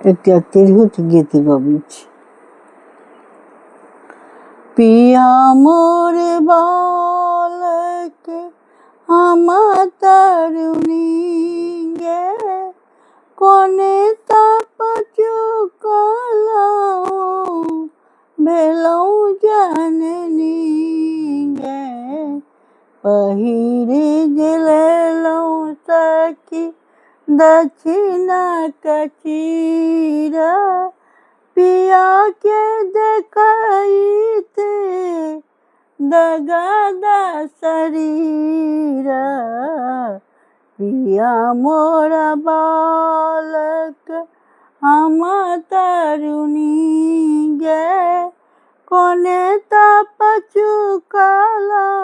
एकटा तिरहुत गीत गबैत छी। पिया मोर बालक हम तरुणी गे, कोने तप चुकलहुँ भेलहुँ जननी गे। पहिरे जे लेलहुँ सखी दक्षिणा कचीरा, पिया के देखैते दगदा शरीरा। पिया मोरा बालक हम तरुणी गे, कोने तप चुकलहुँ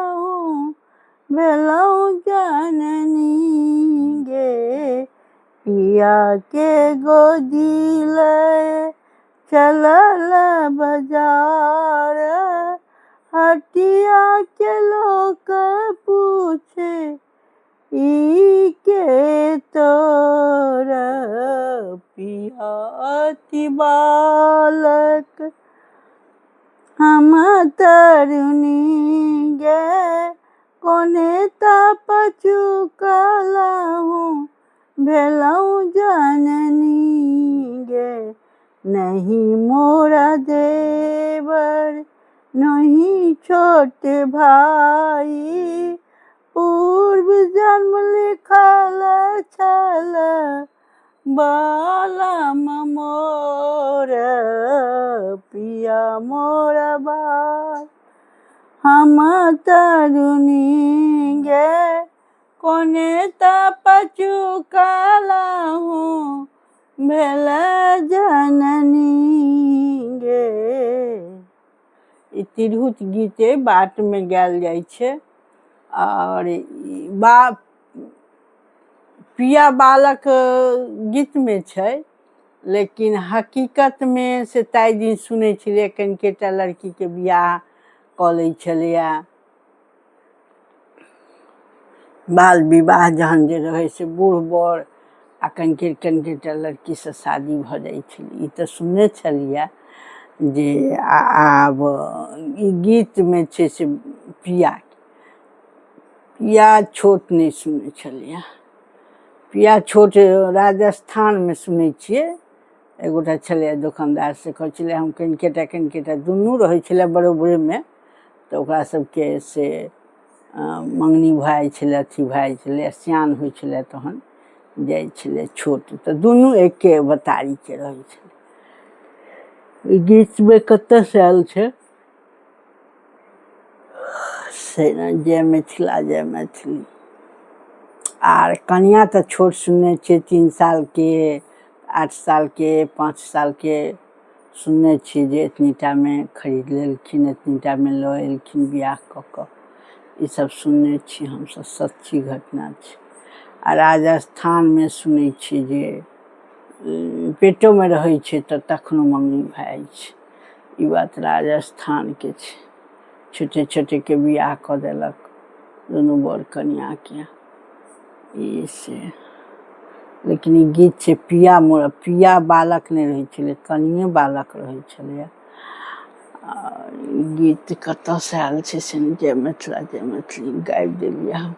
भेलहुँ जननी गे। पिया के गोदी लय चलल बाजार, हटिया के लोक पूछे ई के तोर। पिया अति बालक हम तरुणी गे, कोने तप चुकलहुँ भेलहुँ जननी गे। नहीं मोरा देवर नहीं छोट भाई, पूर्व जन्म लिखल छल बालम मोर। पिया मोरा बाल हम तरुणी गे, कोने तप चुकलहुँ भेल जननी गे। ई तिरहुत गीत बाट में गायल जाइ छै। और पिया बालक गीत में छै, लेकिन हकीकत में से ताई दिन सुनै छलियै कनिकेटा लड़की के बियाह कऽ लै छलैया। बाल विवाह जहन जे रहै से बूढ़ बर आ कनिकेटा लड़की से शादी भऽ जाइ छलै। ई तऽ सुनने छलियै जे आब ई गीत में छै से पिया छोट नहीं सुनै छलियै। पिया छोट राजस्थान में सुनै छियै। एगोटा छलै दुकानदार से कहै छलै हम कनिकेटा दुनू रहै छलै बरोबरे में, तऽ ओकरा सबके से मंगनी भऽ जाइ छलै, अथी भऽ जाइ छलै, सियान होइ छलै तहन जाइ छलै छोट, तऽ दुनू एके बतारी के रहै छलै। ई गीत में कतऽ से आयल छै से जय मिथिला जय मैथिली। आर कनिया तऽ छोट सुनने छियै 3 साल के, 8 साल के, 5 साल के सुनने छियै जे एतनीटा में खरीद लेलखिन, एतनीटा में लऽ एलखिन बियाह कऽ कऽ। ई सब सुनने छियै हमसब, सच्ची घटना छै। आ राजस्थान में सुनै छियै जे पेटो में रहै छै तऽ तखनो मंगनी भऽ जाइ छै। ई बात राजस्थान के छै। छोटे छोटे के बियाह कऽ देलक दुनू बर कनिया के। ई से लेकिन ई गीत छै पिया मोरा, पिया बालक नहीं रहै छलै, कनिए बालक रहै छलै। गीत कतऽ से आयल छै से जय मिथिला जय मैथिली गाबि देलियै हम।